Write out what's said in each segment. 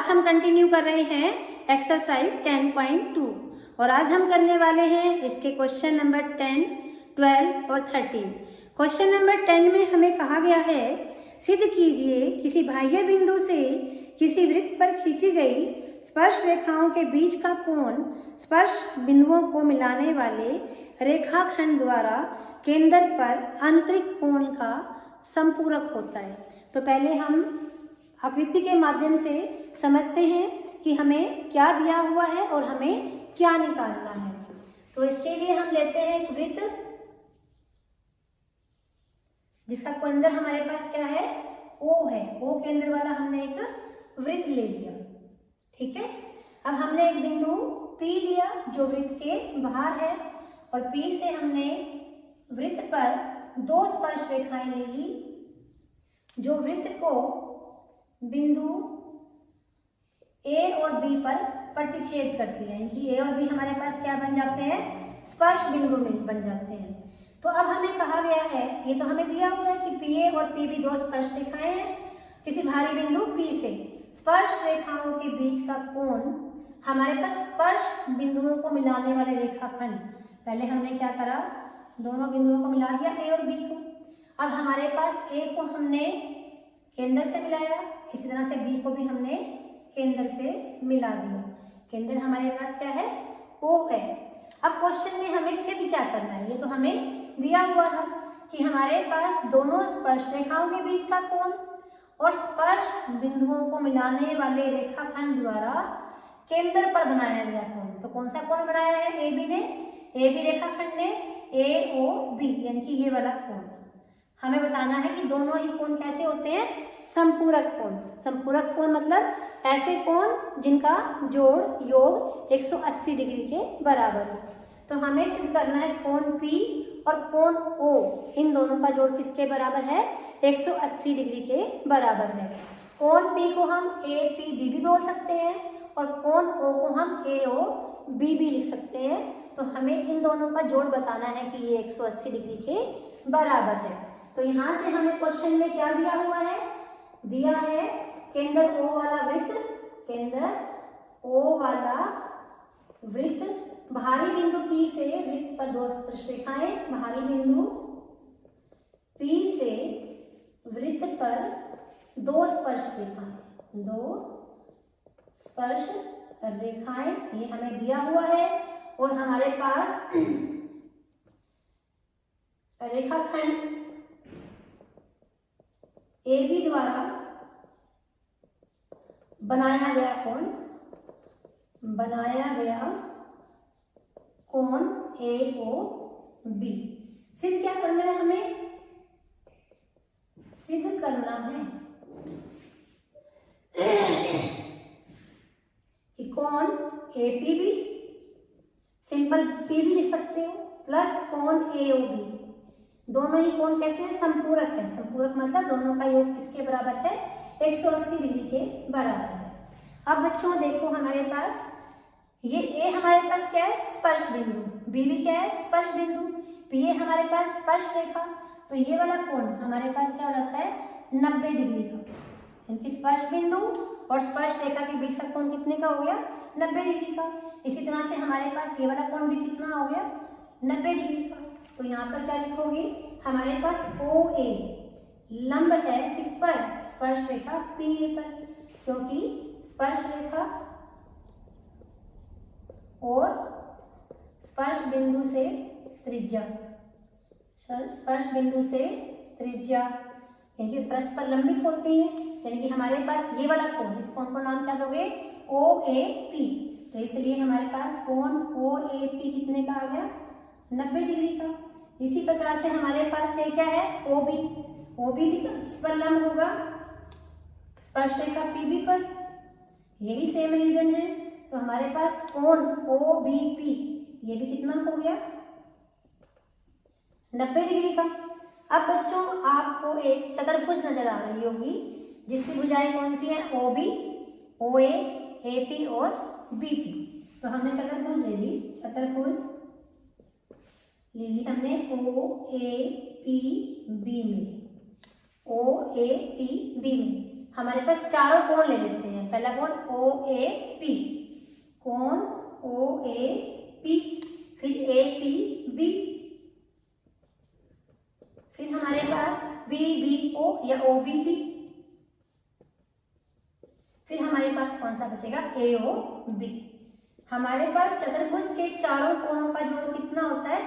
हम कंटिन्यू कर रहे हैं एक्सरसाइज 10.2 और आज हम करने वाले हैं इसके क्वेश्चन नंबर 10, 12 और 13। क्वेश्चन नंबर 10 में हमें कहा गया है सिद्ध कीजिए किसी बाह्य बिंदु से किसी वृत्त पर खींची गई स्पर्श रेखाओं के बीच का कोण स्पर्श बिंदुओं को मिलाने वाले रेखाखंड द्वारा केंद्र पर आंतरिक कोण का संपूरक होता है। तो पहले हम आकृति के माध्यम से समझते हैं कि हमें क्या दिया हुआ है और हमें क्या निकालना है। तो इसके लिए हम लेते हैं एक वृत्त जिसका केंद्र हमारे पास क्या है, O है। O केंद्र वाला हमने एक वृत्त ले लिया, ठीक है। अब हमने एक बिंदु P लिया जो वृत्त के बाहर है और P से हमने वृत्त पर दो स्पर्श रेखाएं ले ली जो वृत्त को बिंदु A और B पर प्रतिच्छेद करती है, यानी कि A और B हमारे पास क्या बन जाते हैं, स्पर्श बिंदु में बन जाते हैं। तो अब हमें कहा गया है, ये तो हमें दिया हुआ है कि PA और PB दो स्पर्श रेखाएं हैं किसी भारी बिंदु P से। स्पर्श रेखाओं के बीच का कोण हमारे पास स्पर्श बिंदुओं को मिलाने वाले रेखाखंड, पहले हमने क्या करा, दोनों बिंदुओं को मिला दिया A और B को। अब हमारे पास A को हमने केंद्र से मिलाया, इसी तरह से B को भी हमने केंद्र से मिला दिया। केंद्र हमारे पास क्या है, O है। अब क्वेश्चन में हमें सिद्ध क्या करना है, ये तो हमें दिया हुआ था कि हमारे पास दोनों स्पर्श रेखाओं के बीच का कोण और स्पर्श बिंदुओं को मिलाने वाले रेखाखंड द्वारा केंद्र पर बनाया गया कोण। तो कौन सा कोण बनाया है, AB ने, AB रेखाखंड ने AOB, यानी कि ये वाला कोण। हमें बताना है कि दोनों ही कोण कैसे होते हैं, संपूरक कोण। संपूरक कोण मतलब ऐसे कोण जिनका जोड़ योग 180 डिग्री के बराबर हो। तो हमें सिद्ध करना है कोण P और कोण O, इन दोनों का जोड़ किसके बराबर है, 180 डिग्री के बराबर है। कोण P को हम APB भी बोल सकते हैं और कोण O को हम AOB भी लिख सकते हैं। तो हमें इन दोनों का जोड़ बताना है कि ये 180 डिग्री के बराबर है। तो यहाँ से हमें क्वेश्चन में क्या दिया हुआ है, दिया है केंद्र O वाला वृत्त, केंद्र O वाला वृत्त, बाहरी बिंदु P से वृत्त पर दो स्पर्श रेखाएं, बाहरी बिंदु P से वृत्त पर दो स्पर्श रेखाएं, दो स्पर्श रेखाएं, ये हमें दिया हुआ है। और हमारे पास रेखाखंड AB द्वारा बनाया गया कोण AOB। सिद्ध क्या करना है, हमें सिद्ध करना है कि कोण APB, सिंपल P भी लिख सकते हो, प्लस कोण AOB, दोनों ही कोण कैसे हैं, संपूरक है। संपूरक मतलब दोनों का योग किसके बराबर है, 180 डिग्री के बराबर है। अब बच्चों देखो हमारे पास ये A हमारे पास क्या है, स्पर्श बिंदु, B भी क्या है, स्पर्श बिंदु, PA हमारे पास स्पर्श रेखा। तो ये वाला कोण हमारे पास क्या हो जाता है, 90 डिग्री का, यानी स्पर्श बिंदु और स्पर्श रेखा के बीच का कोण कितने का हो गया, 90 डिग्री का। इसी तरह से हमारे पास ये वाला कोण भी कितना हो गया, 90 डिग्री का। तो यहाँ पर क्या लिखोगे, हमारे पास OA लंब है किस पर, स्पर्श रेखा PA पर, क्योंकि स्पर्श रेखा और स्पर्श बिंदु से त्रिज्या, स्पर्श बिंदु से त्रिज्या यानी कि परस्पर लंबित होते हैं, यानी कि हमारे पास ये वाला कोण, इस कोण को नाम क्या दोगे, OAP। तो इसलिए हमारे पास कोण OAP कितने का आ गया, 90 डिग्री का। इसी प्रकार से हमारे पास ये क्या है, OB भी इस पर लंब होगा स्पर्श रेखा PB पर, यही सेम रीजन है। तो हमारे पास कोण OBP ये भी कितना हो गया, 90 डिग्री का। अब बच्चों आपको एक चतुर्भुज नजर आ रही होगी जिसकी भुजाएं कौन सी है, OB, OA, AP और BP। तो हमने चतुर्भुज ले ली, चतुर्भुज ले ली हमने OAPB में, OAPB में हमारे पास चारों कोण ले लेते हैं। पहला कोण OAP, कोण OAP, फिर APB, फिर हमारे पास BBO या OBP, फिर हमारे पास कौन सा बचेगा AOB। हमारे पास चतुर्भुज के चारों कोणों का जोड़ कितना होता है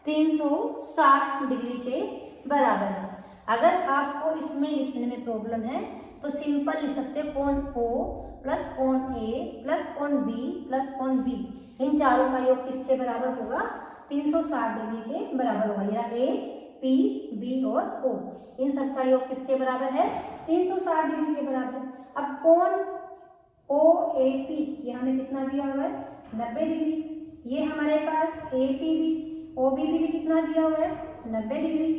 360 डिग्री के बराबर है। अगर आपको इसमें लिखने में प्रॉब्लम है तो सिंपल लिख सकते हैं कोण O प्लस कोण A प्लस कोण B प्लस कोण B, इन चारों का योग किसके बराबर होगा 360 डिग्री के बराबर होगा। या A, P, B और O, इन सब का योग किसके बराबर है 360 डिग्री के बराबर। अब कोण OAP ये हमें कितना दिया हुआ है 90 डिग्री। ये हमारे पास APB, OBB भी कितना दिया हुआ है 90 डिग्री।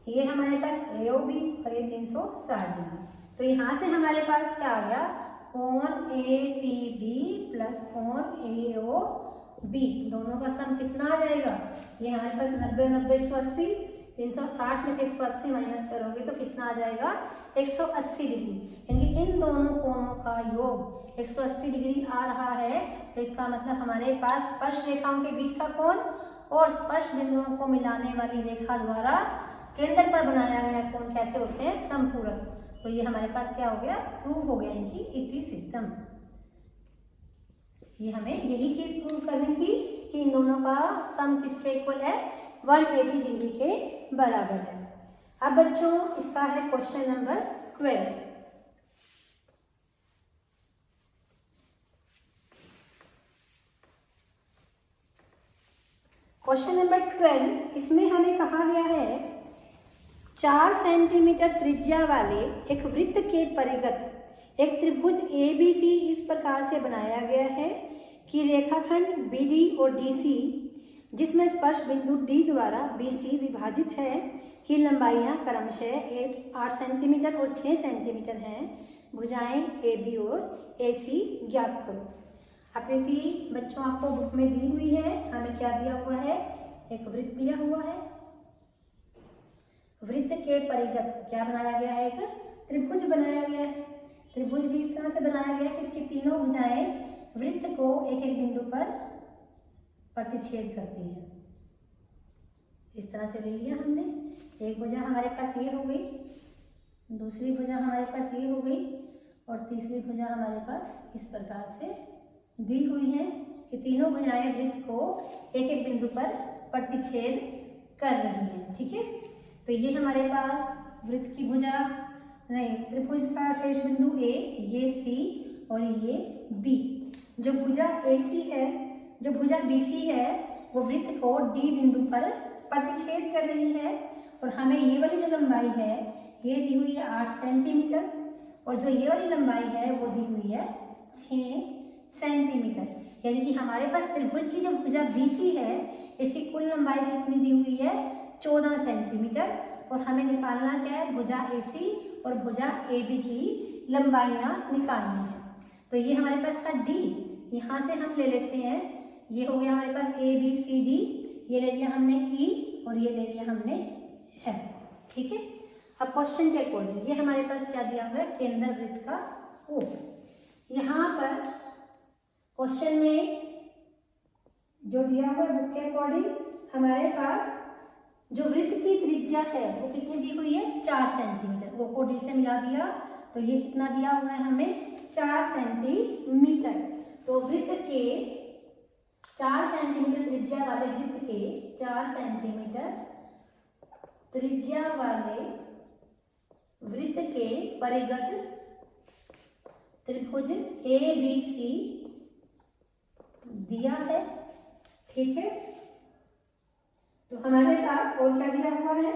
ये हमारे पास AOB और ये 360 डिग्री। तो यहाँ से हमारे पास क्या आ गया कोण APB प्लस कोण AOB, दोनों का सम कितना आ जाएगा, ये हमारे पास 90 90 180, 360 में से 180 माइनस करोगे तो कितना आ जाएगा 180 डिग्री। यानी कि इन दोनों कोणों का योग 180 डिग्री आ रहा है। तो इसका मतलब हमारे पास स्पर्श रेखाओं के बीच का कोण और स्पर्श बिंदुओं को मिलाने वाली रेखा द्वारा केंद्र पर बनाया गया कोण कैसे होते हैं समपूरक। तो ये हमारे पास क्या हो गया प्रूव हो गया इनकी इति सिद्धम। ये हमें यही चीज प्रूव करनी थी कि इन दोनों का सम किसके इक्वल है 180 डिग्री के बराबर है। अब बच्चों इसका है क्वेश्चन नंबर 12। क्वेश्चन नंबर 12, इसमें हमें कहा गया है 4 सेंटीमीटर त्रिज्या वाले एक वृत्त के परिगत एक त्रिभुज ABC इस प्रकार से बनाया गया है कि रेखाखंड BD और DC जिसमें स्पर्श बिंदु D द्वारा BC विभाजित है की लंबाइयां क्रमशः 8 सेंटीमीटर और 6 सेंटीमीटर हैं। भुजाएं AB और AC ज्ञात करो। आकृति बच्चों आपको बुक में दी हुई है। हमें क्या दिया हुआ है एक वृत्त दिया हुआ है। वृत्त के परिगत क्या बनाया गया है एक त्रिभुज बनाया गया है। त्रिभुज भी इस तरह से बनाया गया है कि इसकी तीनों भुजाएं वृत्त को एक एक बिंदु पर प्रतिच्छेद करती है। इस तरह से ले लिया हमने। एक भुजा हमारे पास ये हो गई, दूसरी भुजा हमारे पास ये हो गई और तीसरी भुजा हमारे पास इस प्रकार से दी हुई है कि तीनों भुजाएं वृत्त को एक एक बिंदु पर प्रतिच्छेद कर रही हैं। ठीक है, तो ये हमारे पास वृत्त की भुजा नहीं त्रिभुज का शेष बिंदु A, ये C और ये B। जो भुजा AC है, जो भुजा BC है वो वृत्त को D बिंदु पर प्रतिच्छेद कर रही है और हमें ये वाली जो लंबाई है ये दी हुई है 8 सेंटीमीटर और जो ये वाली लंबाई है वो दी हुई है 6 सेंटीमीटर। यानी कि हमारे पास त्रिभुज की जो भुजा BC है इसकी कुल लंबाई कितनी दी हुई है 14 सेंटीमीटर और हमें निकालना क्या है भुजा AC और भुजा AB की लंबाइयां निकालनी है। तो ये हमारे पास था D, यहाँ से हम ले लेते हैं, ये हो गया हमारे पास ABCD, ये ले लिया हमने E और ये ले लिया हमने F। ठीक है, अब क्वेश्चन के अकॉर्डिंग ये हमारे पास क्या दिया हुआ है केंद्र वृत्त का O। यहाँ पर क्वेश्चन में जो दिया हुआ है बुक के अकॉर्डिंग हमारे पास जो वृत्त की त्रिज्या है वो कितनी दी हुई है 4 सेंटीमीटर। O को D से मिला दिया तो ये कितना दिया हुआ है हमें 4 सेंटीमीटर। तो वृत्त के 4 सेंटीमीटर त्रिज्या वाले वृत्त के 4 सेंटीमीटर त्रिज्या वाले वृत्त के परिगत त्रिभुज ABC दिया है। ठीक है, तो हमारे पास और क्या दिया हुआ है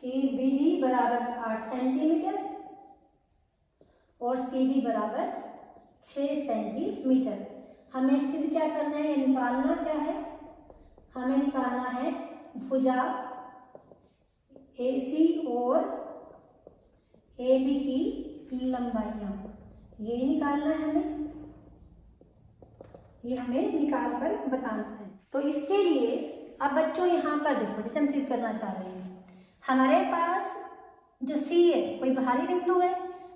कि BD बराबर 8 सेंटीमीटर और CD बराबर 6 सेंटीमीटर। हमें सिद्ध क्या करना है, निकालना क्या है, हमें निकालना है भुजा AC और AB की लंबाइयां, ये निकालना है हमें, ये हमें निकाल कर बताना है। तो इसके लिए अब बच्चों यहाँ पर देखो, जैसे हम सिद्ध करना चाह रहे हैं हमारे पास जो C है कोई बाहरी बिंदु है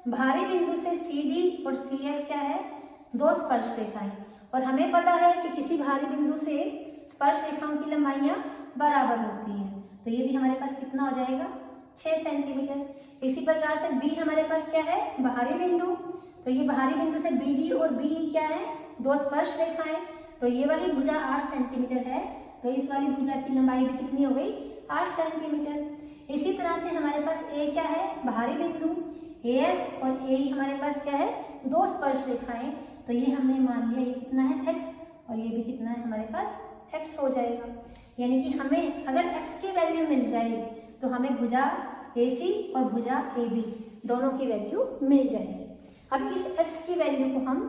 भारी बिंदु से CD और CF क्या है, दो स्पर्श रेखाएं, और हमें पता है कि किसी भारी बिंदु से स्पर्श रेखाओं की लंबाइयां बराबर होती हैं, तो ये भी हमारे पास कितना हो जाएगा, 6 सेंटीमीटर। इसी प्रकार से B हमारे पास क्या है, बाहरी बिंदु, तो ये बाहरी बिंदु से BD और BE क्या है, दो स्पर्श रेखाएं, तो ये वाली भुजा 8 सेंटीमीटर है, तो इस वाली भुजा की लंबाई भी कितनी हो गई, 8 सेंटीमीटर। इसी तरह से हमारे पास A क्या है, बाहरी बिंदु, AF और AE हमारे पास क्या है, दो स्पर्श रेखाएं, तो ये हमने मान लिया ये कितना है, x, और ये भी कितना है हमारे पास, x हो जाएगा। यानी कि हमें अगर x की वैल्यू मिल जाए तो हमें भुजा AC और भुजा AB दोनों की वैल्यू मिल जाएगी। अब इस x की वैल्यू को हम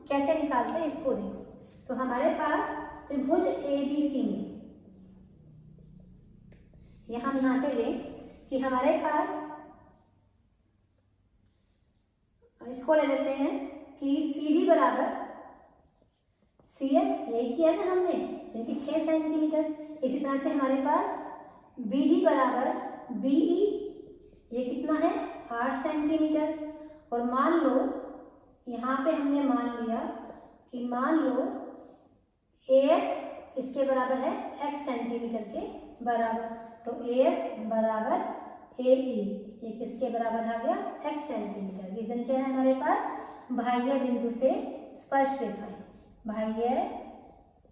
कैसे निकालते हैं इसको देखो। तो हमारे पास त्रिभुज ABC में हम यहां से लें कि हमारे पास, इसको ले लेते हैं कि CD बराबर CF, यही किया ना हमने, यानी कि 6 सेंटीमीटर। इसी तरह से हमारे पास BD बराबर BE, ये कितना है, 8 सेंटीमीटर। और मान लो यहाँ पे हमने मान लिया कि मान लो AF इसके बराबर है x सेंटीमीटर के बराबर, तो AF बराबर AE, ये किसके बराबर आ गया, x सेंटीमीटर। रीजन क्या है हमारे पास, बाह्य बिंदु से स्पर्श रेखाएं, बाह्य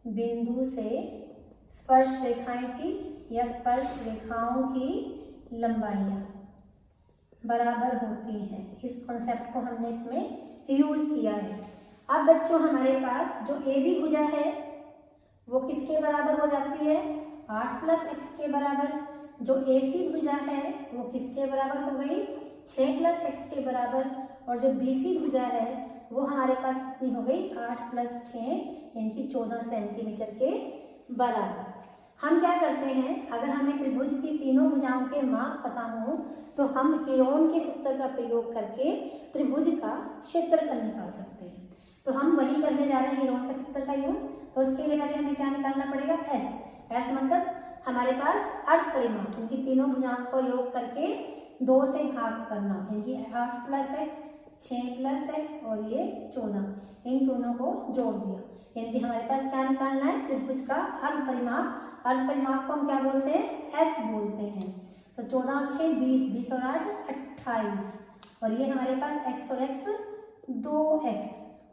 बिंदु से स्पर्श रेखाएं थी या स्पर्श रेखाओं की लंबाइयां बराबर होती हैं। इस कॉन्सेप्ट को हमने इसमें यूज किया है। अब बच्चों हमारे पास जो AB भुजा है वो किसके बराबर हो जाती है, 8 + x के बराबर। जो AC भुजा है वो किसके बराबर हो गई, 6 + x के बराबर। और जो BC भुजा है वो हमारे पास कितनी हो गई, 8 + 6 यानी कि 14 सेंटीमीटर के बराबर। हम क्या करते हैं, अगर हमें त्रिभुज की तीनों भुजाओं के माप पता हो तो हम हीरोन के सूत्र का प्रयोग करके त्रिभुज का क्षेत्रफल निकाल सकते हैं। तो हम वही करने जा रहे हैं, हीरोन के सूत्र का यूज। तो उसके लिए पहले हमें क्या निकालना पड़ेगा, S मतलब हमारे पास अर्ध परिमाप, इनकी तीनों भुजाओं को योग करके 2 से भाग करना, यानी 8 + x, 6 + x और ये 14, इन दोनों को जोड़ दिया। यानी कि हमारे पास क्या निकालना है, त्रिभुज का अर्ध परिमाप। अर्ध परिमाप को हम क्या बोलते हैं, S बोलते हैं। तो 14 और 6 20, 20 और 8 28, और ये हमारे पास x और x 2x,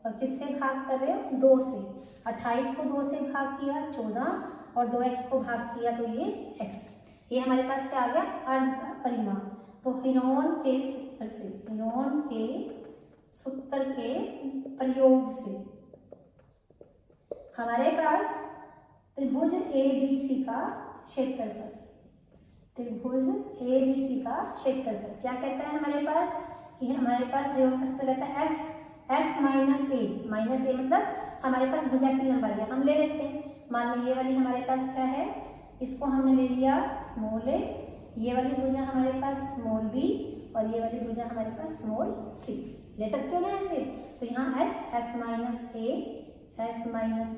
और किससे भाग कर रहे हो, 2 से। 28 को 2 से भाग किया 14, और 2x को भाग किया तो ये x। ये हमारे पास क्या आ गया, अर्ध का परिमाप। तो हीरोन के सूत्र से, हीरोन के सूत्र के प्रयोग से हमारे पास त्रिभुज ABC का क्षेत्रफल, त्रिभुज ABC का क्षेत्रफल क्या कहता है हमारे पास, कि हमारे पास हीरोन का सूत्र कहता है S - A मतलब हमारे पास भुजा की लंबाई है। हम ले लेते हैं, मान लो ये वाली हमारे पास क्या है, इसको हमने ले लिया a, ये वाली भुजा हमारे पास b, और ये वाली भुजा हमारे पास c। ले सकते हो ना ऐसे। तो यहाँ S - A, S -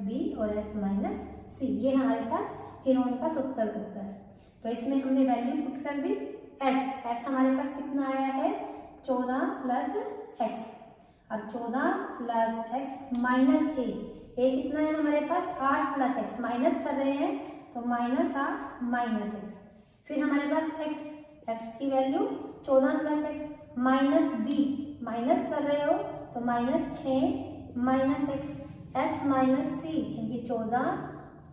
B और S - C, ये हमारे पास हीरोन का सूत्र होता है। तो इसमें हमने वैल्यू पुट कर दी। S हमारे पास कितना आया है, 14 + x। अब 14 + x माइनस A कितना है हमारे पास, 8 + x, माइनस कर रहे हैं तो -8 - x। फिर हमारे पास x की वैल्यू 14 + x -b, माइनस कर रहे हो तो -6 - x, S - c यानी 14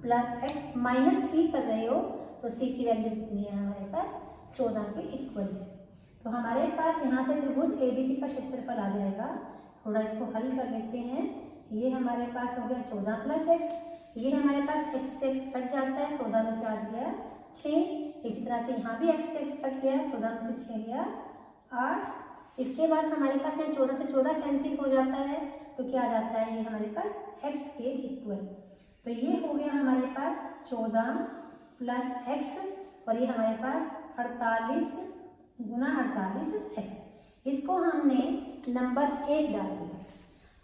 + x -c कर रहे हो तो c की वैल्यू कितनी है हमारे पास, 14 के इक्वल है। तो हमारे पास यहाँ से त्रिभुज ABC का क्षेत्रफल आ जाएगा। थोड़ा इसको हल कर लेते हैं। ये हमारे पास हो गया 14 + x, ये हमारे पास x से x कट जाता है, 14 में से 8 गया 6। इसी तरह से यहाँ भी x से x कट गया, 14 में से 6 गया 8। इसके बाद हमारे पास यहाँ 14 से 14 कैंसिल हो जाता है, तो क्या आ जाता है, ये हमारे पास x के इक्वल। तो ये हो गया हमारे पास 14 + x, और ये हमारे पास 48 × 48x। इसको हमने नंबर 1 डाल दिया।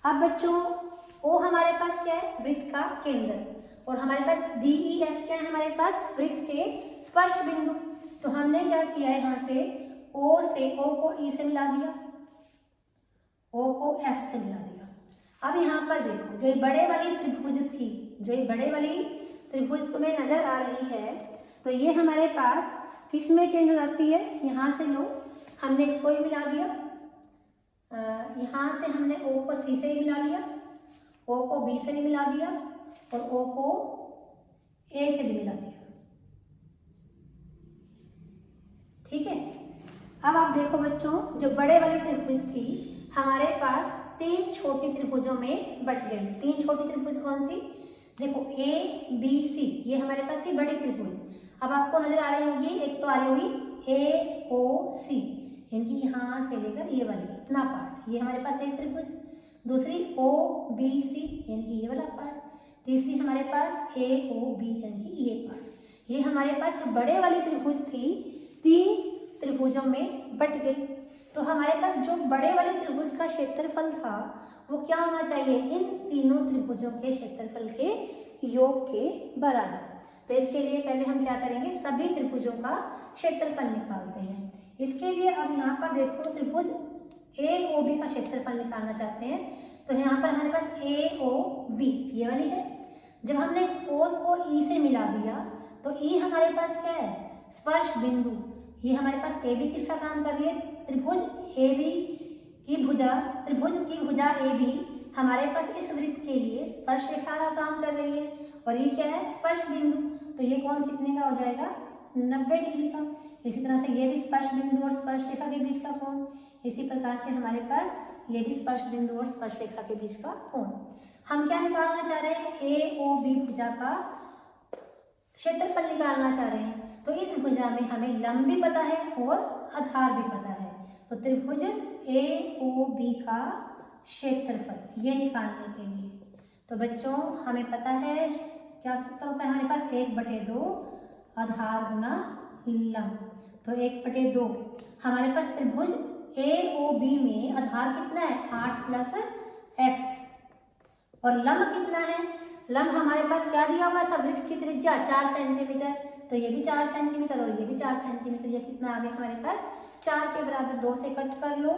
अब बच्चों O हमारे पास क्या है, वृत्त का केंद्र, और हमारे पास DEF क्या है, हमारे पास वृत्त के स्पर्श बिंदु। तो हमने क्या किया है, यहाँ से O को E से मिला दिया, ओ को एफ से मिला दिया। अब यहाँ पर देखो, जो ये बड़े वाली त्रिभुज थी, जो ये बड़े वाली त्रिभुज तुम्हें नजर आ रही है, तो ये हमारे पास किस में चेंज हो जाती है, यहाँ से लो, हमने इसको ही मिला दिया, यहाँ से हमने ओ को सी से ही मिला लिया, ओ को बी से भी मिला दिया और ओ को ए से भी मिला दिया। ठीक है। अब आप देखो बच्चों, जो बड़े वाली त्रिभुज थी हमारे पास 3 छोटी त्रिभुजों में बट गई। 3 छोटी त्रिभुज कौन सी, देखो ए बी सी, ये हमारे पास थी बड़ी त्रिभुज। अब आपको नजर आ रही होगी, एक तो आ रही होगी ए ओ सी, यानी यहाँ से लेकर ये वाली इतना पार्ट, ये हमारे पास एक त्रिभुज। दूसरी ओ बी सी, यानी कि ये वाला पार्ट। तीसरी हमारे पास ए ओ बी, यानी कि ये पार्ट। ये हमारे पास जो बड़े वाली त्रिभुज थी 3 त्रिभुजों में बट गई। तो हमारे पास जो बड़े वाले त्रिभुज का क्षेत्रफल था वो क्या होना चाहिए, इन तीनों त्रिभुजों के क्षेत्रफल के योग के बराबर। तो इसके लिए पहले हम क्या करेंगे, सभी त्रिभुजों का क्षेत्रफल निकालते हैं। इसके लिए अब यहाँ पर देखो, त्रिभुज ए ओ बी का क्षेत्रफल निकालना चाहते हैं, तो यहाँ पर हमारे पास ए ओ बी ये वाली है। जब हमने कोस को ई से मिला दिया तो ई हमारे पास क्या है, स्पर्श बिंदु। ये हमारे पास ए बी किसका काम कर रही है, त्रिभुज ए बी की भुजा, त्रिभुज की भुजा ए बी हमारे पास इस वृत्त के लिए स्पर्श रेखा का काम कर रही है, और ये क्या है, स्पर्श बिंदु। तो ये कोण कितने का हो जाएगा, 90 डिग्री का। इसी तरह से ये भी स्पर्श बिंदु और स्पर्श रेखा के बीच का कोण। इसी प्रकार से हमारे पास ये भी स्पर्श बिंदु और स्पर्श रेखा के बीच का कोण। हम क्या निकालना चाह रहे हैं, ए ओ बी भुजा का क्षेत्रफल निकालना चाह रहे हैं। तो इस भुजा में हमें लंब भी पता है और आधार भी पता है। तो त्रिभुज ए ओ बी का क्षेत्रफल ये निकालने के लिए, तो बच्चों हमें पता है क्या सूत्र होता है हमारे पास, 1/2 आधार गुना लंब। तो 1/2 हमारे पास त्रिभुज ए ओ बी में आधार कितना है, 8 + x, और लंब कितना है, लंब हमारे पास क्या दिया हुआ था, वृत्त की त्रिज्या 4 सेंटीमीटर। तो ये भी 4 सेंटीमीटर और ये भी 4 सेंटीमीटर। ये कितना आ गया हमारे पास, 4 के बराबर 2 से कट कर लो,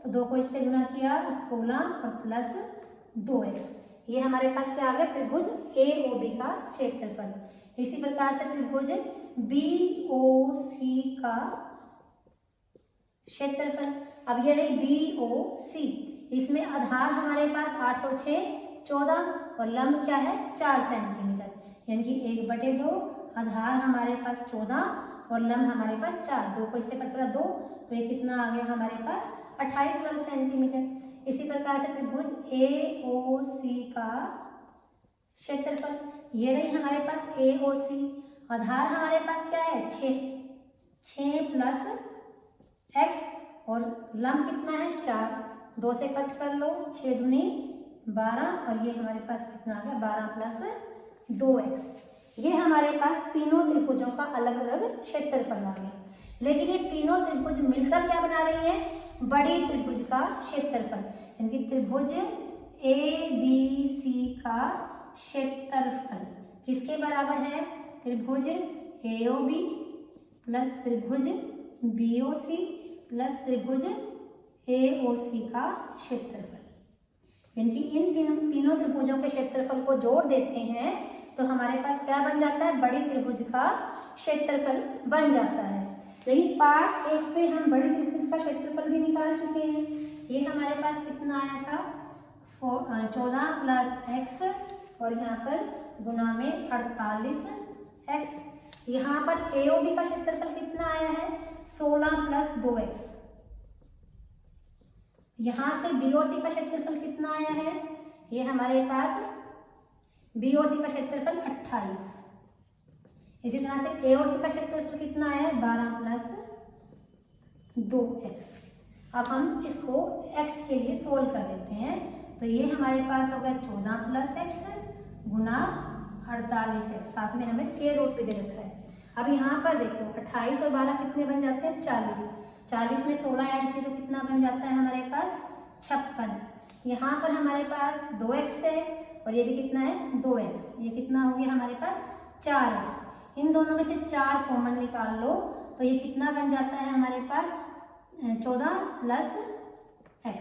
तो 2 को इससे गुना किया 16 और प्लस 2x। ये हमारे पास क्या आ गया, त्रिभुज ए ओ बी का क्षेत्रफल। इसी प्रकार से त्रिभुज बी ओ सी का क्षेत्रफल। अब ये रही बी ओ सी, इसमें आधार हमारे पास 8 और 6 14 और लंब क्या है 4 सेंटीमीटर, यानी कि 1/2 आधार हमारे पास 14 और लंब हमारे पास 4। 2 को इससे कट करा 2, तो ये कितना आ गया हमारे पास 28 वर्ग सेंटीमीटर। इसी प्रकार से त्रिभुज ए ओ सी का क्षेत्रफल, ये रही हमारे पास ए ओ सी। आधार हमारे पास क्या है 6 + x और लंब कितना है 4। 2 से कट कर लो, 6 दूनी 12 और ये हमारे पास कितना आ गया 12 + 2x। ये हमारे पास तीनों त्रिभुजों का अलग अलग क्षेत्रफल आ गया। लेकिन ये तीनों त्रिभुज मिलकर क्या बना रही है, बड़ी त्रिभुज का क्षेत्रफल, यानी कि त्रिभुज ए बी सी का क्षेत्रफल किसके बराबर है, त्रिभुज ए ओ बी प्लस त्रिभुज बी ओ सी प्लस त्रिभुज ए ओ सी का क्षेत्रफल। यानी कि इन तीनों त्रिभुजों के क्षेत्रफल को जोड़ देते हैं तो हमारे पास क्या बन जाता है, बड़ी त्रिभुज का क्षेत्रफल बन जाता है। यही पार्ट 1 पे हम बड़ी त्रिभुज का क्षेत्रफल भी निकाल चुके हैं। ये हमारे पास कितना आया था 14 + x और यहाँ पर गुना में 48x। यहाँ पर AOB का क्षेत्रफल कितना आया है 16 + 2x। यहाँ से BOC का क्षेत्रफल कितना आया है, ये हमारे पास BOC का क्षेत्रफल 28। इसी तरह से AOC का क्षेत्रफल कितना आया है 12 + 2x। अब हम इसको x के लिए सोल्व कर लेते हैं, तो ये हमारे पास हो गया 14 + x गुना 48x, साथ में हमें स्क्वायर रूट भी दे रखा है। अब यहाँ पर देखो 28 और 12 कितने बन जाते हैं 40। 40 में 16 ऐड किए तो कितना बन जाता है हमारे पास 56। यहाँ पर हमारे पास 2x है और ये भी कितना है 2x। ये कितना हो गया हमारे पास 4x। इन दोनों में से 4 कॉमन निकाल लो तो ये कितना बन जाता है हमारे पास 14 + x।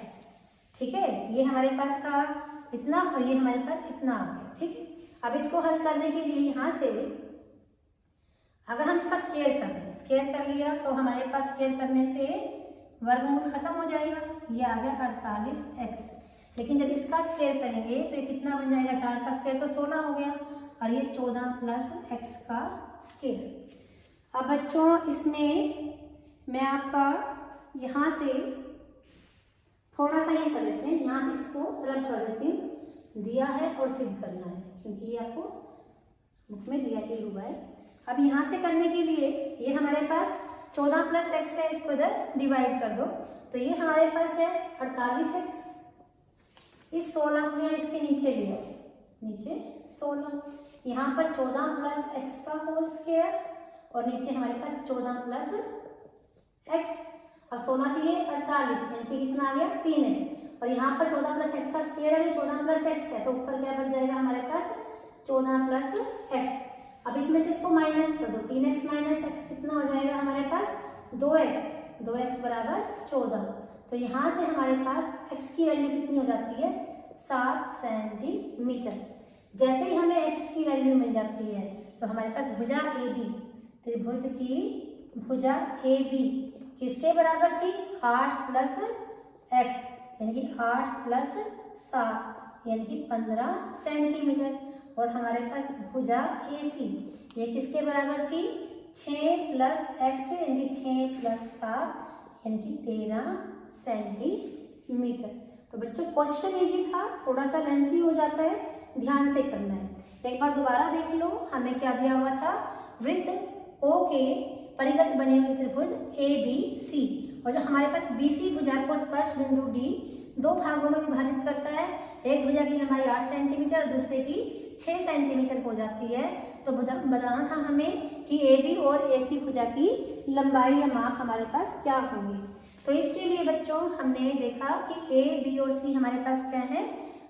ठीक है, ये हमारे पास था इतना और ये हमारे पास इतना आ गया। ठीक है, अब इसको हल करने के लिए यहाँ से अगर हम इसका स्क्वायर कर दें, स्क्वायर कर लिया तो हमारे पास स्क्वायर करने से वर्गमूल खत्म हो जाएगा, ये आ गया 48x। लेकिन जब इसका स्क्वायर करेंगे तो ये कितना बन जाएगा, 4 का स्क्वायर तो 16 हो गया और ये 14 प्लस x का स्क्वायर। अब बच्चों इसमें मैं आपका यहाँ से थोड़ा सा ये कर लेते हैं, यहाँ से इसको रद्द कर देती हूँ, दिया है और सिद्ध करना है क्योंकि ये आपको बुक में दिया ही हुआ है। अब यहाँ से करने के लिए ये हमारे पास 14 प्लस x है, इसको इधर डिवाइड कर दो तो ये हमारे पास है 48x। इस 16 को यहाँ इसके नीचे ले आओ, नीचे 16, यहाँ पर 14 प्लस x का होल स्क्वायर और नीचे हमारे पास 14 प्लस x और 16 दिए 48 यानी कि कितना आ गया 3x और यहाँ पर 14 प्लस x का स्क्वायर है, 14 प्लस x है तो ऊपर क्या बच जाएगा हमारे पास 14 प्लस x। अब इसमें से इसको माइनस कर दो, 3x माइनस x कितना हो जाएगा हमारे पास 2x, 2x बराबर 14। तो यहाँ से हमारे पास x की वैल्यू कितनी हो जाती है 7 सेंटीमीटर। जैसे ही हमें x की वैल्यू मिल जाती है तो हमारे पास भुजा AB, त्रिभुज की भुजा AB किसके बराबर थी 8 प्लस x यानी कि 8 प्लस 7 यानी कि 15 सेंटीमीटर। और हमारे पास भुजा AC ये किसके बराबर थी 6 प्लस x यानी कि 6 प्लस 7 यानी कि 13 सेंटीमीटर। तो बच्चों क्वेश्चन इजी था, थोड़ा सा लेंथी हो जाता है, ध्यान से करना है। एक बार दोबारा देख लो, हमें क्या दिया हुआ था, वृत्त O के परिगत बने हुए त्रिभुज ABC और जो हमारे पास BC भुजा को स्पर्श बिंदु D दो भागों में विभाजित करता है, एक भुजा की लंबाई 8 सेंटीमीटर और दूसरे की 6 सेंटीमीटर हो जाती है। तो बताना था हमें कि AB और AC भुजा की लंबाई या माप हमारे पास क्या होंगी। तो इसके लिए बच्चों हमने देखा कि A, B और C हमारे पास क्या है,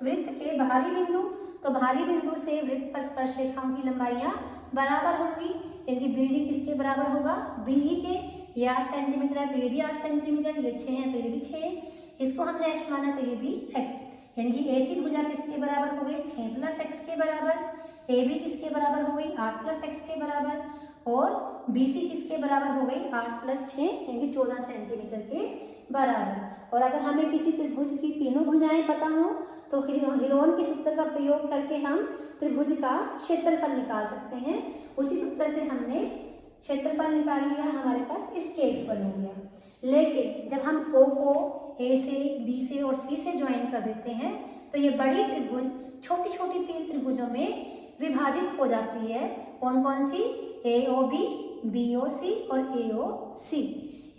वृत्त के बाहरी बिंदु। तो बाहरी बिंदु से वृत्त पर स्पर्श रेखाओं की लंबाइयां बराबर होंगी, यानी कि BD किसके बराबर होगा BE के, ये 8 सेंटीमीटर है तो ये भी 8 सेंटीमीटर, ये 6 है तो ये भी 6 है, इसको हमने x माना तो ये भी x, यानी कि AC भुजा किसके बराबर हो गई 6 प्लस x के बराबर, AB किसके बराबर हो गई 8 प्लस x के बराबर और BC किसके बराबर हो गई 8 प्लस 6 यानी कि 14 सेंटीमीटर के बराबर। और अगर हमें किसी त्रिभुज की तीनों भुजाएं पता हो तो हिरोन के सूत्र का प्रयोग करके हम त्रिभुज का क्षेत्रफल निकाल सकते हैं। उसी सूत्र से हमने क्षेत्रफल निकाल लिया, हमारे पास इसके इक्वल हो गया। लेकिन जब हम O को A से, B से और C से ज्वाइन कर देते हैं तो ये बड़ी त्रिभुज छोटी छोटी 3 त्रिभुजों में विभाजित हो जाती है। कौन कौन सी, AOB, BOC और AOC।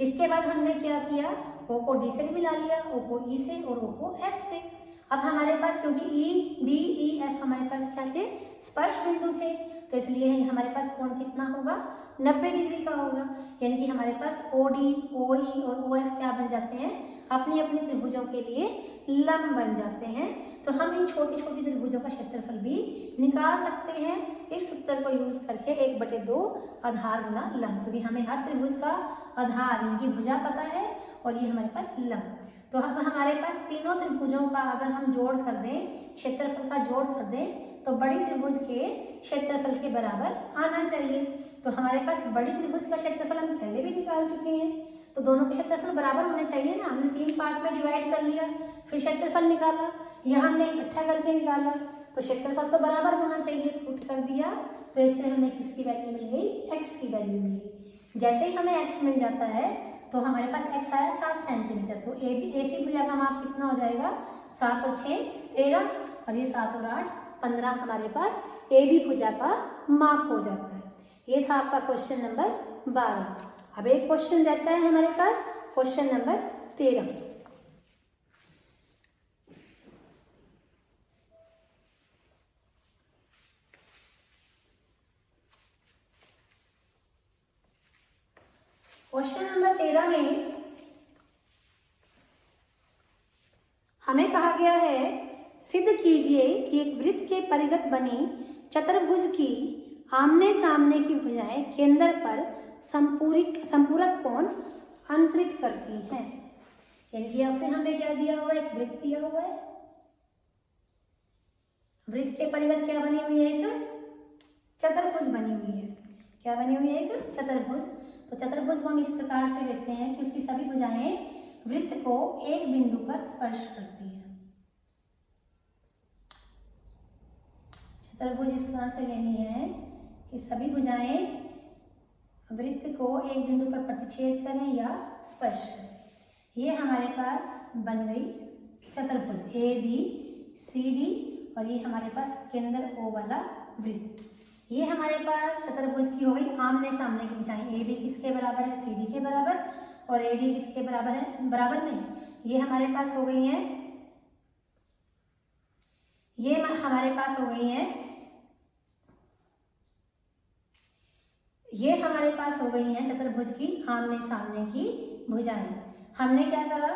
इसके बाद हमने क्या किया, O को D से भी मिला लिया, O को E से और O को F से। अब हमारे पास क्योंकि E, D, E, F हमारे पास क्या थे, स्पर्श बिंदु थे, तो इसलिए हमारे पास कोण कितना होगा 90 डिग्री का होगा, यानी कि हमारे पास OD, OE और OF क्या बन जाते हैं, अपनी अपनी त्रिभुजों के लिए लंब बन जाते हैं। तो हम इन छोटी छोटी त्रिभुजों का क्षेत्रफल भी निकाल सकते हैं इस सूत्र को यूज करके 1/2 आधार गुना लंब, क्योंकि हमें हर त्रिभुज का आधार इनकी भुजा पता है और ये हमारे पास लंब। तो अब हमारे पास तीनों त्रिभुजों का अगर हम जोड़ कर दें, क्षेत्रफल का जोड़ कर दें तो बड़ी त्रिभुज के क्षेत्रफल के बराबर आना चाहिए। तो हमारे पास बड़ी त्रिभुज का क्षेत्रफल हम पहले भी निकाल चुके हैं, तो दोनों के क्षेत्रफल बराबर होने चाहिए ना। हमने 3 पार्ट में डिवाइड कर लिया, फिर क्षेत्रफल निकाला, यह हमने इकट्ठा करके निकाला, तो क्षेत्रफल तो बराबर होना चाहिए। पुट कर दिया तो इससे हमें किसकी वैल्यू मिल गई, x की वैल्यू मिल गई। जैसे ही हमें x मिल जाता है तो हमारे पास x आया 7 सेंटीमीटर, तो AC भुजा का माप कितना हो जाएगा, 7 और 6 13 और ये 7 और 8 15 हमारे पास AB भुजा का माप हो जाता है। ये था आपका क्वेश्चन नंबर 12। अब एक क्वेश्चन रहता है हमारे पास, क्वेश्चन नंबर 13। क्वेश्चन नंबर 13 में हमें कहा गया है, सिद्ध कीजिए कि एक वृत्त के परिगत बनी चतुर्भुज की आमने सामने की भुजाएं केंद्र पर संपूरक कोण अंतरित करती हैं। यानी कि फिर हमें क्या दिया हुआ है, एक वृत्त दिया हुआ है। वृत्त के परिगत क्या बनी हुई है, एक चतुर्भुज बनी हुई है। क्या बनी हुई है, एक चतुर्भुज। तो चतुर्भुज को हम इस प्रकार से लेते हैं कि उसकी सभी भुजाएं वृत्त को एक बिंदु पर स्पर्श करती है। चतुर्भुज इस तरह से लेनी है कि सभी भुजाएं वृत्त को एक बिंदु पर प्रतिच्छेद करें या स्पर्श करें। ये हमारे पास बन गई चतुर्भुज ए बी सी डी, और ये हमारे पास केंद्र O वाला वृत्त। ये हमारे पास चतुर्भुज की हो गई आमने सामने की भुजाएं। ए बी किसके बराबर है, सी डी के बराबर, और ए डी किसके बराबर है, बराबर नहीं, ये हमारे पास हो गई है, ये हमारे पास हो गई है, ये हमारे पास हो गई हैं चतुर्भुज की आमने सामने की भुजाएं। हमने क्या करा,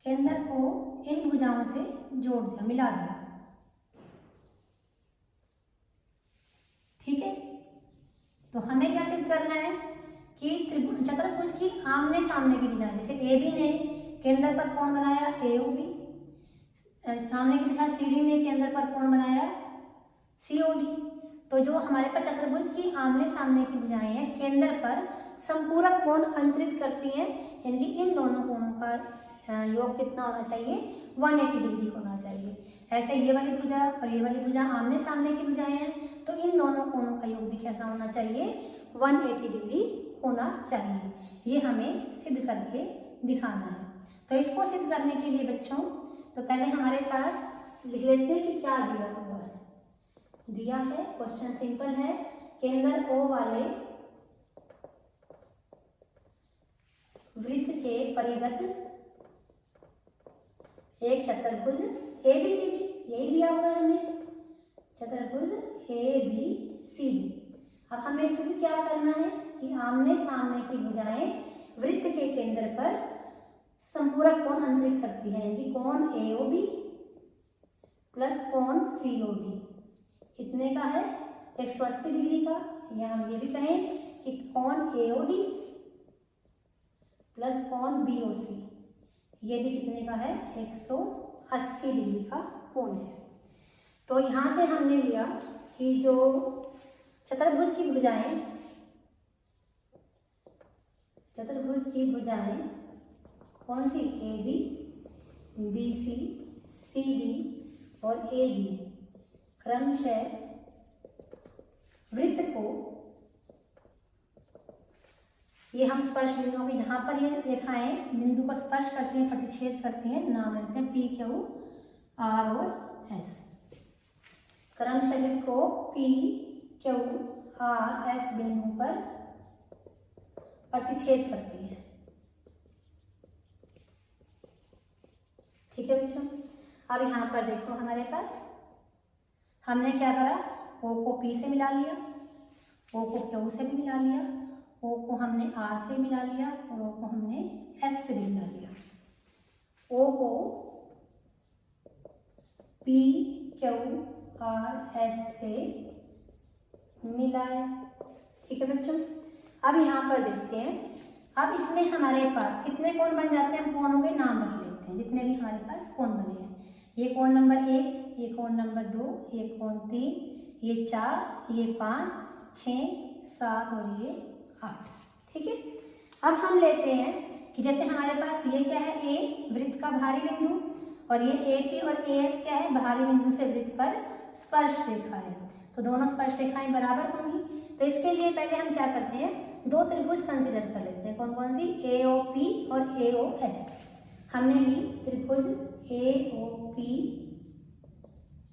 केंद्र को इन भुजाओं से जोड़ दिया, मिला दिया। ठीक है, तो हमें क्या सिद्ध करना है कि चतुर्भुज की आमने सामने की भुजाएं, जैसे ए बी ने केंद्र पर कोण बनाया ए ओ बी, सामने की भुजा सी डी ने केंद्र पर कोण बनाया सी ओ डी। तो जो हमारे पास चतुर्भुज की आमने सामने की भुजाएं हैं, केंद्र पर संपूरक कोण अंतरित करती हैं, यानी कि इन दोनों कोणों का योग कितना होना चाहिए, 180 डिग्री होना चाहिए। ऐसे ये वाली भुजा और ये वाली भुजा आमने सामने की भुजाएं हैं, तो इन दोनों कोणों का योग भी कैसा होना चाहिए, 180 डिग्री होना चाहिए। ये हमें सिद्ध करके दिखाना है। तो इसको सिद्ध करने के लिए बच्चों, तो पहले हमारे पास लिख लेते हैं कि क्या दिया हुआ है। दिया है, क्वेश्चन सिंपल है, केंद्र O वाले वृत्त के परिगत एक चतुर्भुज ABCD, यही दिया हुआ है हमें, चतुर्भुज ABCD। अब हमें सिद्ध क्या करना है कि आमने सामने की भुजाएं वृत्त के केंद्र पर संपूरक कोण अंतरित करती है, यानी कोण AOB प्लस कोण COD कितने का है, 180 डिग्री का, या हम ये भी कहें कि कोण AOD प्लस कोण BOC, ये भी कितने का है, 180 डिग्री का कोण है। तो यहाँ से हमने लिया कि जो चतुर्भुज की भुजाएं कौन सी, AB, BC, CD और AD क्रमशः वृत्त को, ये हम स्पर्श बिंदुओं की जहां पर ये रेखाएं बिंदु को स्पर्श करती हैं, प्रतिच्छेद करती हैं, नाम लेते हैं P, Q, R और S। क्रमशः वृत्त को P, Q, R, S बिंदु पर प्रतिच्छेद करती है। ठीक है बच्चों, अब यहाँ पर देखो हमारे पास हमने क्या करा, O को P से मिला लिया, O को Q से भी मिला लिया, O को हमने R से मिला लिया और O को हमने S से भी मिला लिया। O को P, Q, R, S से मिलाया। ठीक है बच्चों, अब यहाँ पर देखते हैं, अब इसमें हमारे पास कितने कोण बन जाते हैं, हम कोणों के नाम रख लेते हैं जितने भी हमारे पास कोण बने हैं। ये कोण नंबर 1, ये कोण नंबर 2, ये कोण 3, ये 4, ये 5, 6, 7 और ये 8। ठीक है, अब हम लेते हैं कि जैसे हमारे पास ये क्या है, A वृत्त का बाहरी बिंदु, और ये AP और AS क्या है, बाहरी बिंदु से वृत्त पर स्पर्श रेखा है। तो दोनों स्पर्श रेखाएं बराबर होंगी। तो इसके लिए पहले हम क्या करते हैं, दो त्रिभुज कंसीडर कर लेते हैं। कौन कौन सी, AOP और AOS। हमने ली त्रिभुज AOP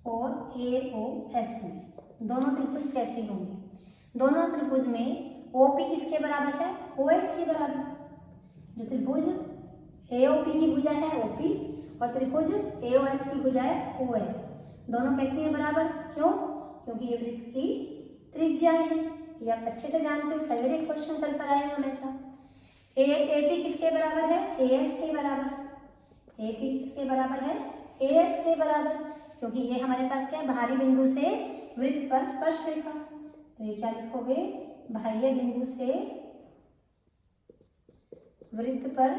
और AOS में दोनों त्रिभुज कैसे होंगे, दोनों त्रिभुज में OP किसके बराबर है, OS के बराबर। जो त्रिभुज AOP की भुजा है OP और त्रिभुज AOS की भुजा है OS, दोनों कैसी हैं, बराबर। क्यों, क्योंकि ये वृत्त की त्रिज्याएं हैं। ये आप अच्छे से जानते हो, पहले भी क्वेश्चन कर कर आए हैं हमेशा। AP किसके बराबर है, AS के बराबर। AP किसके बराबर है, AS के बराबर, क्योंकि ये हमारे पास क्या है, बाहरी बिंदु से वृत्त पर स्पर्श रेखा। तो ये क्या लिखोगे, बाह्य बिंदु से वृत्त पर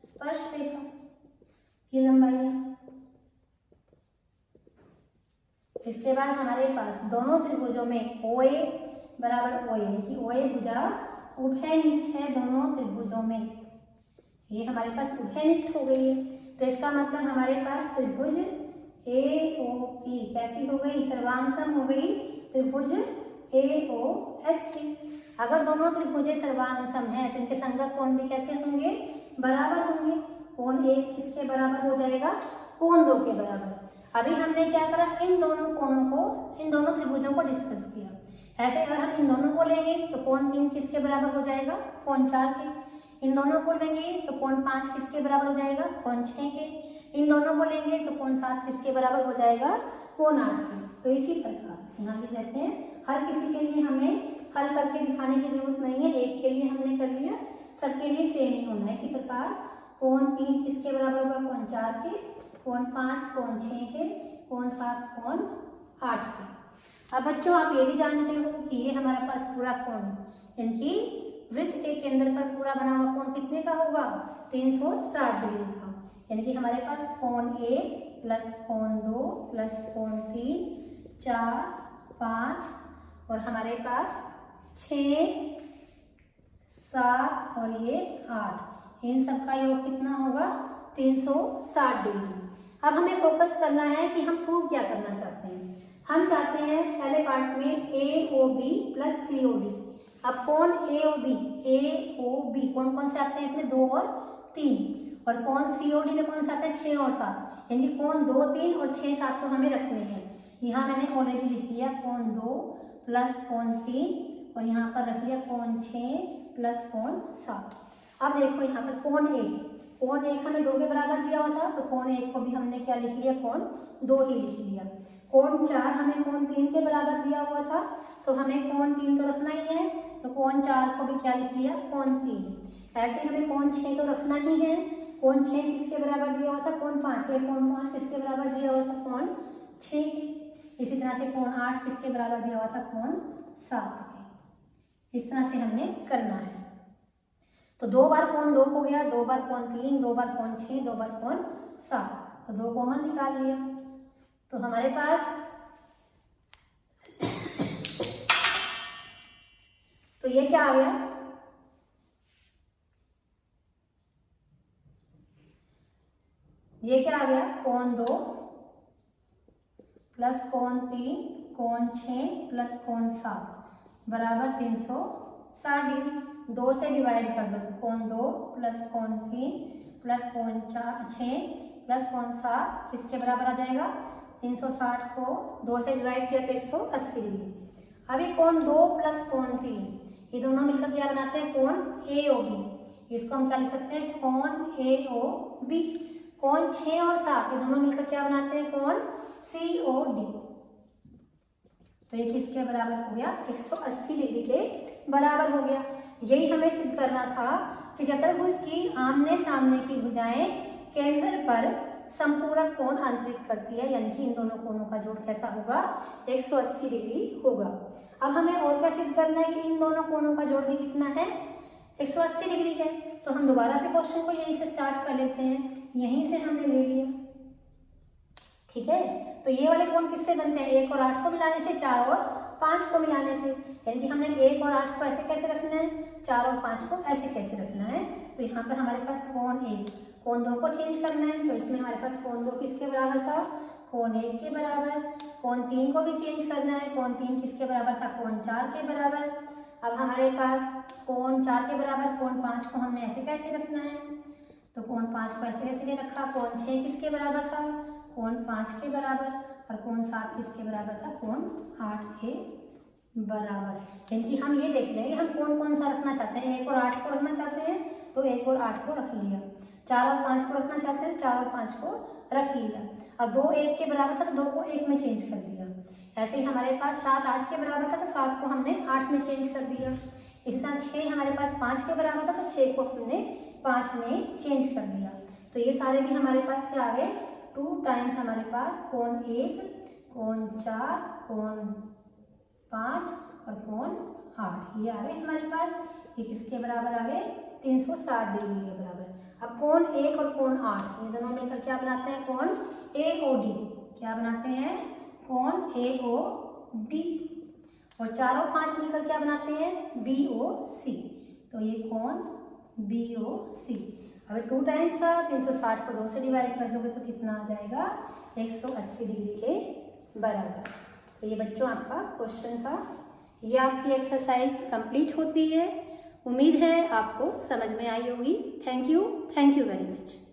स्पर्श रेखा की लंबाई है। इसके बाद हमारे पास दोनों त्रिभुजों में OA बराबर OA की OA भुजा उभयनिष्ठ है दोनों त्रिभुजों में। ये हमारे पास उभयनिष्ठ हो गई है, तो इसका मतलब हमारे पास त्रिभुज AOP कैसी हो गई, सर्वांगसम हो गई त्रिभुज AOSP। अगर दोनों त्रिभुजें सर्वांगसम है तो इनके संगत कोण भी कैसे होंगे, बराबर होंगे। कोण 1 किसके बराबर हो जाएगा, कोण 2 के बराबर। अभी हमने क्या करा, इन दोनों कोणों को, इन दोनों त्रिभुजों को डिस्कस किया। ऐसे अगर हम इन दोनों को लेंगे तो कोण 3 किसके बराबर हो जाएगा, कोण 4 के। इन दोनों को लेंगे तो कोण 5 किसके बराबर हो जाएगा, कोण 6 के। इन दोनों को लेंगे तो कोण 7 किसके बराबर हो जाएगा, कोण 8 के। तो इसी प्रकार यहाँ लिख लेते हैं, हर किसी के लिए हमें हल करके दिखाने की जरूरत नहीं है, एक के लिए हमने कर लिया, सबके लिए सेम ही होना है। इसी प्रकार कोण 3 किसके बराबर होगा, कोण 4 के, कोण 5 कोण 6 के, कोण 7 कोण 8 के। अब बच्चों आप ये भी जानते हो कि ये हमारे पास पूरा कोण इनकी वृत्त के केंद्र पर पूरा बना हुआ कोण कितने का होगा, 360 डिग्री का। यानी कि हमारे पास कोण 1 प्लस कोण 2 प्लस कोण 3 4 5 और हमारे पास 6 7 और ये 8, इन सबका योग कितना होगा, 360 डिग्री। अब हमें फोकस करना है कि हम प्रूव क्या करना चाहते हैं। हम चाहते हैं पहले पार्ट में AOB प्लस COD। अब कोण AOB कौन कौन से आते हैं इसमें, 2 और 3, और कोण COD में कौन सा आता है, 6 और 7। यानी कोण 2 3 और 6 7 तो हमें रखने हैं। यहाँ मैंने ऑलरेडी लिख लिया कोण 2 प्लस कोण 3 और यहाँ पर रख लिया कोण 6 प्लस कोण 7। अब देखो यहाँ पर कोण 1 हमें 2 के बराबर दिया हुआ था, तो कोण 1 को भी हमने क्या लिख लिया, कोण 2 ही लिख लिया। कोण 4 हमें कोण 3 के बराबर दिया हुआ था, तो हमें कोण 3 तो रखना ही है, तो कोण 4 को भी क्या लिख लिया, कोण 3। ऐसे हमें कोण 6 तो रखना ही है। कोण 6 किसके बराबर दिया हुआ था, कोण 5 के। कोण 5 किसके बराबर दिया हुआ था, कोण 6 के। इसी तरह से कोण 8 किसके बराबर दिया हुआ था, कोण 7 के। इस तरह से हमने करना है। तो 2 बार कोण 2 हो गया, 2 बार कोण 3, 2 बार कोण 6, 2 बार कोण 7, तो 2 कॉमन निकाल लिया। तो हमारे पास तो ये क्या आ गया, ये क्या आ गया, कोण 2 प्लस कोण 3 कोण 6 प्लस कोण 7 बराबर 360 डिग्री। 2 से डिवाइड कर दो तो कोण 2 प्लस कोण 3 प्लस कोण 6 प्लस कोण 7 इसके बराबर आ जाएगा 360 को 2 से डिवाइड किया तो 180 डिग्री। अभी कोण 2 प्लस कोण 3 ये दोनों मिलकर क्या बनाते हैं, कोण AOB। इसको हम क्या लिख सकते हैं, कोण AOB। कोण 6 और 7 ये दोनों मिलकर क्या बनाते हैं, कोण COD। तो ये किसके बराबर हो गया, 180 डिग्री के बराबर हो गया। यही हमें सिद्ध करना था कि चतुर्भुज की आमने सामने की भुजाएं केंद्र पर संपूरक कोण अंतरित करती है, यानी कि इन दोनों कोणों का जोड़ कैसा होगा, 180 डिग्री होगा। अब हमें और क्या सिद्ध करना है कि इन दोनों कोणों का जोड़ भी कितना है, 180 डिग्री है। तो हम दोबारा से क्वेश्चन को यहीं से स्टार्ट कर लेते हैं, यहीं से हमने ले लिया, ठीक है। तो ये वाले कोण किससे बनते हैं, 1 और 8 को मिलाने से, 4 और 5 को मिलाने से। यानी कि हमने 1 और 8 को ऐसे कैसे रखना है, 4 और 5 को ऐसे कैसे रखना है। तो यहाँ पर हमारे पास कोण 1 कोण 2 को चेंज करना है, तो इसमें हमारे पास कोण 2 किसके बराबर था, कोण 1 के बराबर। कोण 3 को भी चेंज करना है, कोण 3 किसके बराबर था, कोण 4 के बराबर। अब हमारे पास कोण 4 के बराबर कोण 5 को हमने ऐसे कैसे रखना है, तो कोण 5 को ऐसे कैसे रखा, कोण 6 किसके बराबर था, कोण 5 के बराबर, और कोण 7 किसके बराबर था, कोण 8 के बराबर। यानी कि हम ये देख लेंगे हम कौन कौन सा रखना चाहते हैं, 1 और 8 को रखना चाहते हैं तो 1 और 8 को रख लिया, 4 और 5 को रखना चाहते हैं 4 और 5 को रख लिया। अब 2 1 के बराबर था तो 2 को 1 में चेंज कर दिया। ऐसे ही हमारे पास 7 8 के बराबर था तो 7 को हमने 8 में चेंज कर दिया। इसी तरह 6 हमारे पास 5 के बराबर था तो 6 को हमने 5 में चेंज कर दिया। तो ये सारे भी हमारे पास क्या आ गए, 2 टाइम्स हमारे पास कोण 1 कोण 4 कोण 5 और कोण 8 ये आ गए हमारे पास। ये किसके बराबर आ गए, 360 डिग्री के बराबर। अब कोण 1 और कोण 8 ये दोनों मिलकर क्या बनाते हैं? कोण AOD। क्या बनाते हैं? कोण AOD। और 4 और 5 मिलकर क्या बनाते हैं? BOC। तो ये कोण BOC। अगर 2 टाइम्स था 360 को 2 से डिवाइड कर दोगे तो कितना आ जाएगा? 180 डिग्री के बराबर। तो ये बच्चों आपका क्वेश्चन था। ये आपकी एक्सरसाइज कंप्लीट होती है। उम्मीद है आपको समझ में आई होगी। Thank you very much.